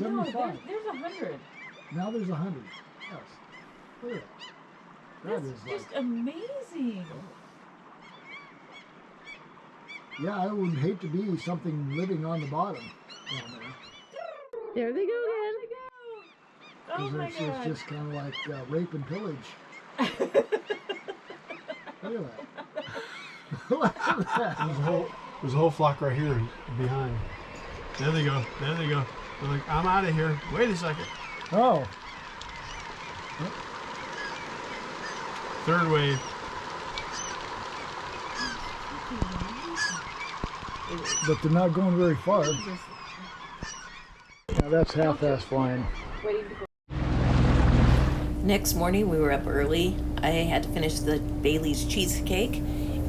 No, 75. there's 100. Now there's 100. Yes. Look at that. That That's is just like, amazing. yeah, I would hate to be something living on the bottom down there. There they go again. Oh Because my it's god. just kind of like rape and pillage. Look at that. Look at that. There's a whole flock right here behind. There they go. There they go. They're like, I'm out of here. Wait a second. Oh. Third wave. But they're not going very far. Now that's half-ass flying. Next morning, we were up early. I had to finish the Bailey's cheesecake,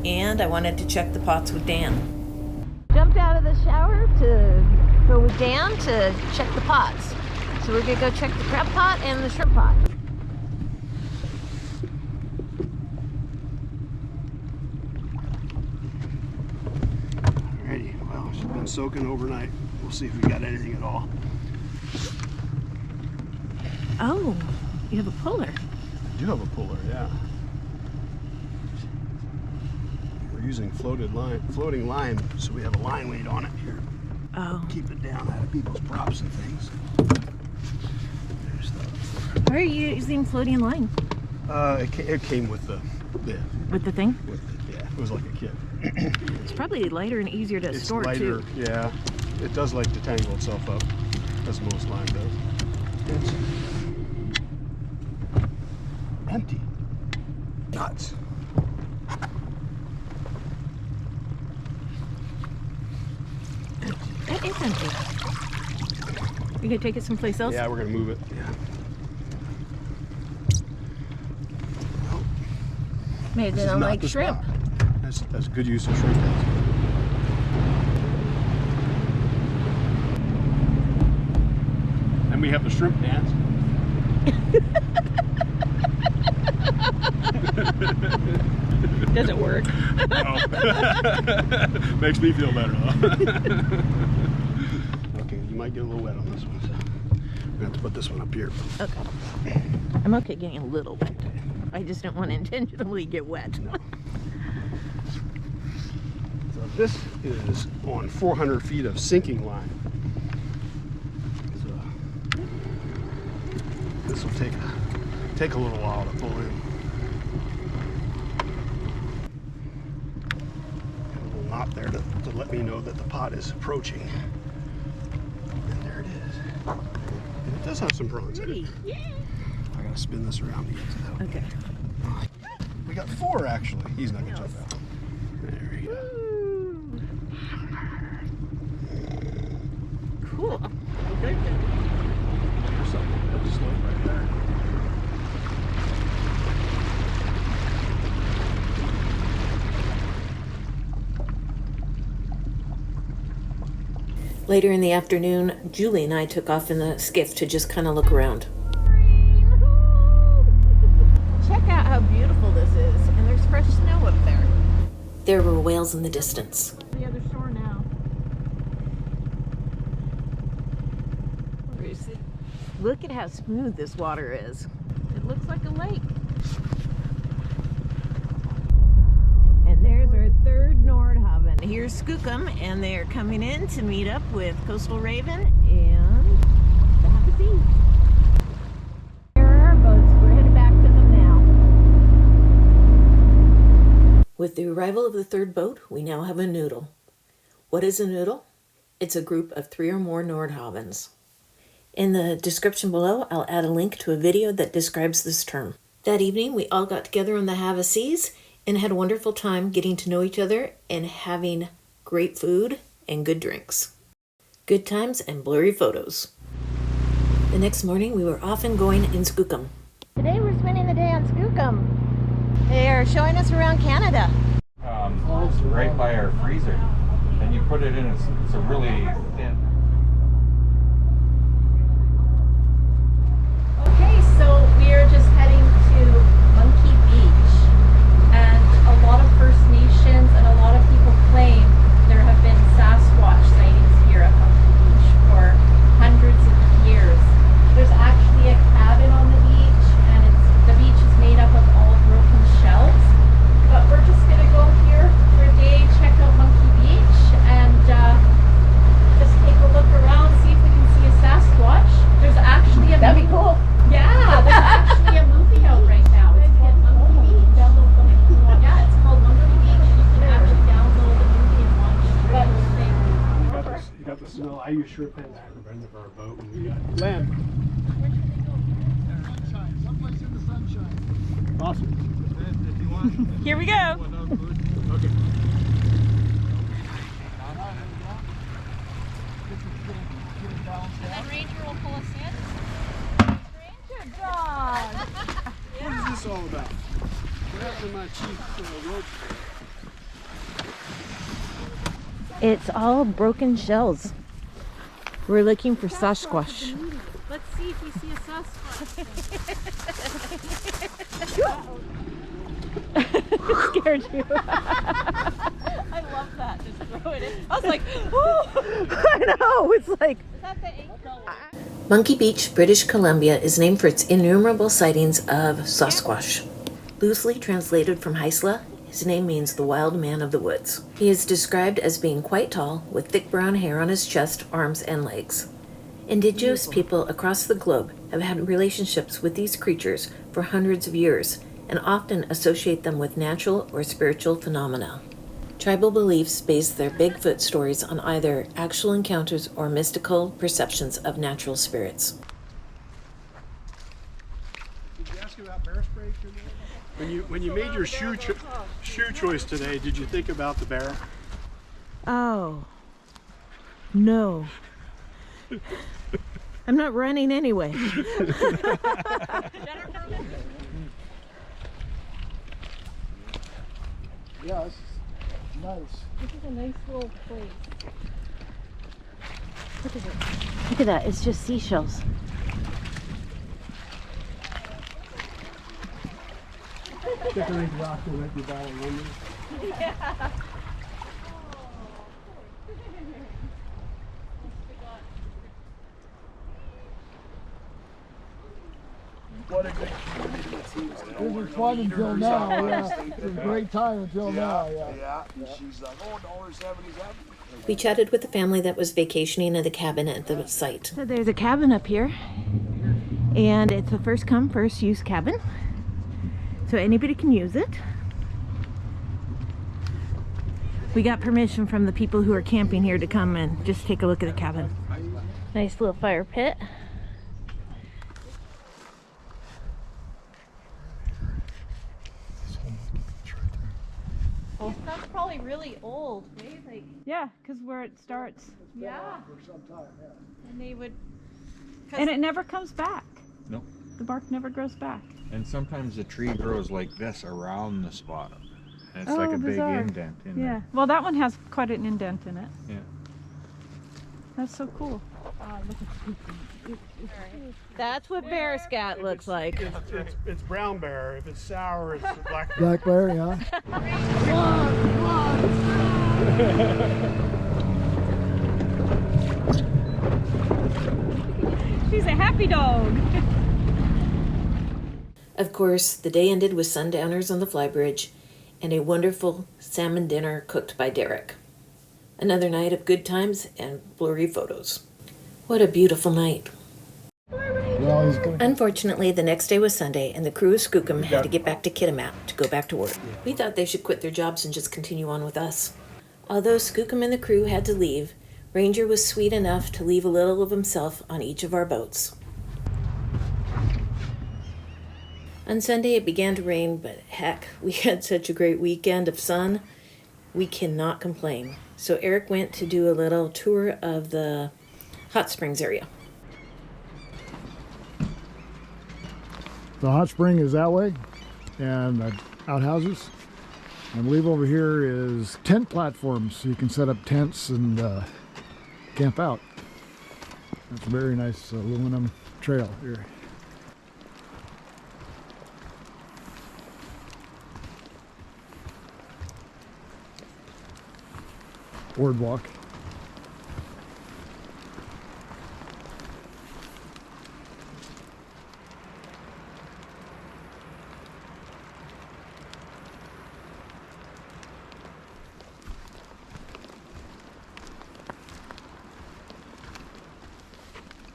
and I wanted to check the pots with Dan. Jumped out of the shower to go with Dan to check the pots. So we're gonna go check the crab pot and the shrimp pot. Alrighty, well, she's been soaking overnight. We'll see if we got anything at all. Oh, you have a puller. I do have a puller, yeah. We're using floating lime, so we have a line weight on it here. Oh. Keep it down out of people's props and things. There's the. Why are you using floating line? It came with the With the thing? yeah, it was like a kit. It's probably lighter and easier to It's store lighter, too. yeah. It does like to tangle itself up, as most lime does. It's empty. Nuts. That is empty. You gonna take it someplace else? Yeah, we're gonna move it. Yeah. Maybe they This is don't not like the shrimp. spot. That's good use of shrimp. And we have the shrimp dance. Does it work? Oh. Makes me feel better though. Okay, you might get a little wet on this one, so we're gonna have to put this one up here. Okay. I'm okay getting a little wet. I just don't want to intentionally get wet. No. So this is on 400 feet of sinking line. So this will take a little while to pull in. Got a little knot there to let me know that the pot is approaching. And there it is. And it does have some prawns in it. Yeah. I gotta spin this around to get to that. Okay. We got 4 actually. He's not gonna jump out. There we go. Cool. Okay. There's something that's slow right there. Later in the afternoon, Julie and I took off in the skiff to just kind of look around. Check out how beautiful this is, and there's fresh snow up there. There were whales in the distance. The other shore now. Look at how smooth this water is. It looks like a lake. And there's our third Nordhavn. Here's Skookum, and they're coming in to meet up with Coastal Raven and the Havaseas. Here are our boats. We're headed back to them now. With the arrival of the third boat, we now have a noodle. What is a noodle? It's a group of 3 or more Nordhavns. In the description below, I'll add a link to a video that describes this term. That evening, we all got together on the Havaseas and had a wonderful time getting to know each other and having great food and good drinks. Good times and blurry photos. The next morning, we were off and going in Skookum. Today, we're spending the day on Skookum. They are showing us around Canada. Right by our freezer, and you put it in. It's a really thin. Okay, so we are just heading to Monkey Beach, and a lot of First Nations and a lot of people claim there have been Sasquatch sightings here at Monkey Beach for hundreds of trip at the end of our boat when we got land. Sunshine. Someplace in the sunshine. Awesome. Here we go. Okay. And then Ranger will pull us in. Good dog. What is this all about? What happened to my chief rope? It's all broken shells. We're looking for Sasquatch. Let's see if we see a Sasquatch. Scared you. I love that. Just throw it in. I was like, oh. I know, it's like... Is that the ink? Monkey Beach, British Columbia is named for its innumerable sightings of Sasquatch. Loosely translated from Haisla, his name means the wild man of the woods. He is described as being quite tall, with thick brown hair on his chest, arms, and legs. Indigenous people across the globe have had relationships with these creatures for hundreds of years and often associate them with natural or spiritual phenomena. Tribal beliefs base their Bigfoot stories on either actual encounters or mystical perceptions of natural spirits. Did you ask about bear spray today? When you made your shoe choice today, did you think about the bear? Oh, no. I'm not running anyway. Yeah, this is nice. This is a nice little place. Look at it. Look at that. It's just seashells. Decorate the rock to let you buy a woman. Yeah. What a good community it seems. This was fun until now, yeah. It was a great time until now, yeah. Yeah, and she's like, oh, $1.77. We chatted with the family that was vacationing at the cabin at the site. So there's a cabin up here, and it's a first come, first use cabin. So anybody can use it. We got permission from the people who are camping here to come and just take a look at the cabin. Nice little fire pit. That's probably really old, right? Like, Yeah, because where it starts. yeah. For some time, yeah. And they would. And it never comes back. No. The bark never grows back. And sometimes the tree grows like this around the spot. And it's Oh, like a bizarre. big indent in Yeah. Well, that one has quite an indent in it. there. Yeah. That's so cool. That's what bear scat looks like. It's brown bear. If it's sour, it's black bear. Black bear, yeah. She's a happy dog. Of course, the day ended with sundowners on the flybridge and a wonderful salmon dinner cooked by Derek. Another night of good times and blurry photos. What a beautiful night. Well, he's good. Unfortunately, the next day was Sunday, and the crew of Skookum had to get back to Kitimat to go back to work. We thought they should quit their jobs and just continue on with us. Although Skookum and the crew had to leave, Ranger was sweet enough to leave a little of himself on each of our boats. On Sunday, it began to rain, but heck, we had such a great weekend of sun. We cannot complain. So Eric went to do a little tour of the hot springs area. The hot spring is that way, and outhouses. I believe over here is tent platforms, so you can set up tents and camp out. That's a very nice aluminum trail here. Boardwalk.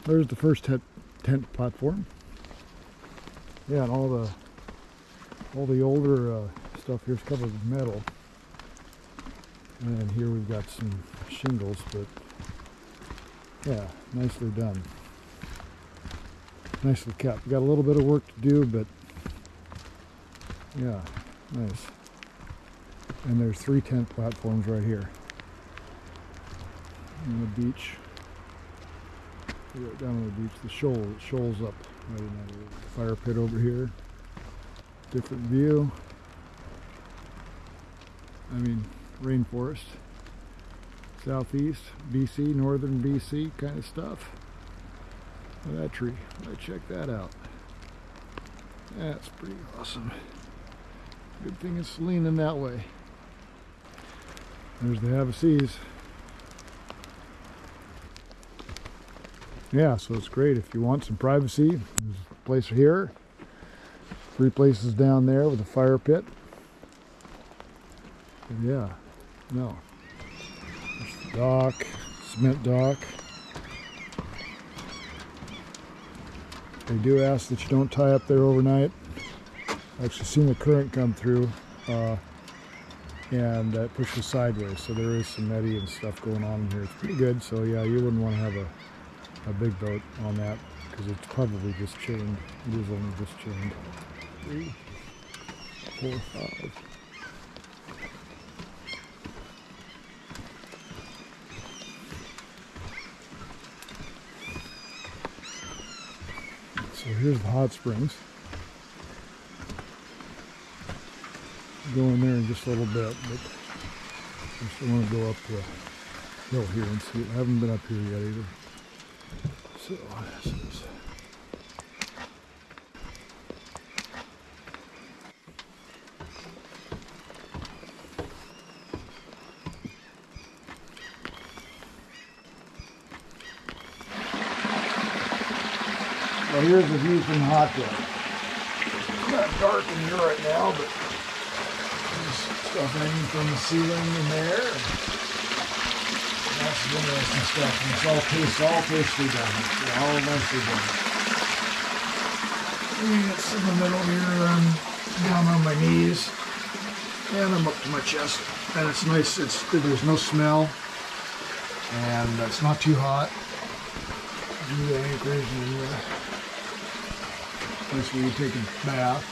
There's the first tent platform. Yeah, and all the older stuff here's covered with metal. And here we've got some shingles, but Yeah, nicely done. Nicely kept. Got a little bit of work to do, but yeah, nice. And there's 3 tent platforms right here. On the beach. Right down on the beach, the shoals up right in that area. Fire pit over here. Different view. I mean, rainforest. Southeast, BC, northern BC kind of stuff. Look at that tree. Let's check that out. That's pretty awesome. Good thing it's leaning that way. There's the Havaseas. Yeah, so it's great if you want some privacy. There's a place here. 3 places down there with a fire pit. And yeah, no. There's the dock, cement dock. They do ask that you don't tie up there overnight. I've actually seen the current come through and it pushes sideways, so there is some eddy and stuff going on in here. It's pretty good, so yeah, you wouldn't want to have a big boat on that because it's probably just chained. It is only just chained. 3, 4, 5. So here's the hot springs. Go in there in just a little bit, but I just want to go up the hill here and see. I haven't been up here yet either. So this is. Well, here's the view from the hot tub. It's kind of dark in here right now, but there's stuff hanging from the ceiling in there. And that's interesting stuff. And it's all tastefully done. It's all nicely done. And it's in the middle here. I'm down on my knees. And I'm up to my chest. And it's nice. There's no smell. And it's not too hot. The anchors and nice where you take a bath,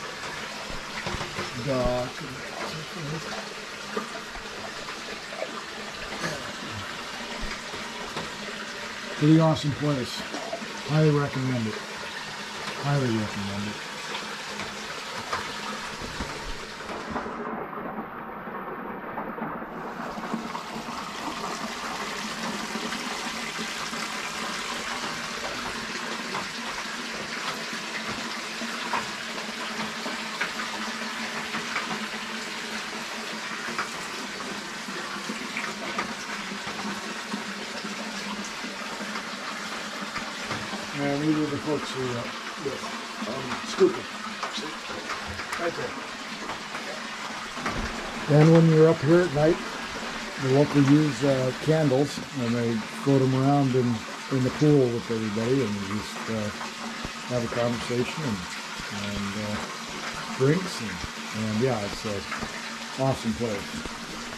dock, and so forth. Pretty awesome place. Highly recommend it. Highly recommend it. And these are the folks who scooping. See? Right there. And when you're up here at night, the local use candles and they float them around in the pool with everybody and you just have a conversation and drinks and yeah, it's an awesome place.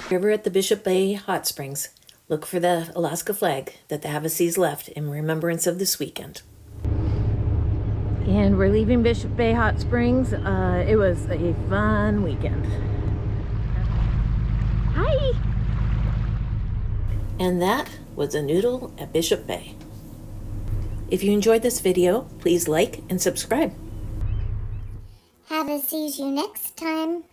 If you're ever at the Bishop Bay Hot Springs, look for the Alaska flag that the Havaseas left in remembrance of this weekend. And we're leaving Bishop Bay Hot Springs. It was a fun weekend. Hi! And that was a Noodle at Bishop Bay. If you enjoyed this video, please like and subscribe. Havaseas you next time.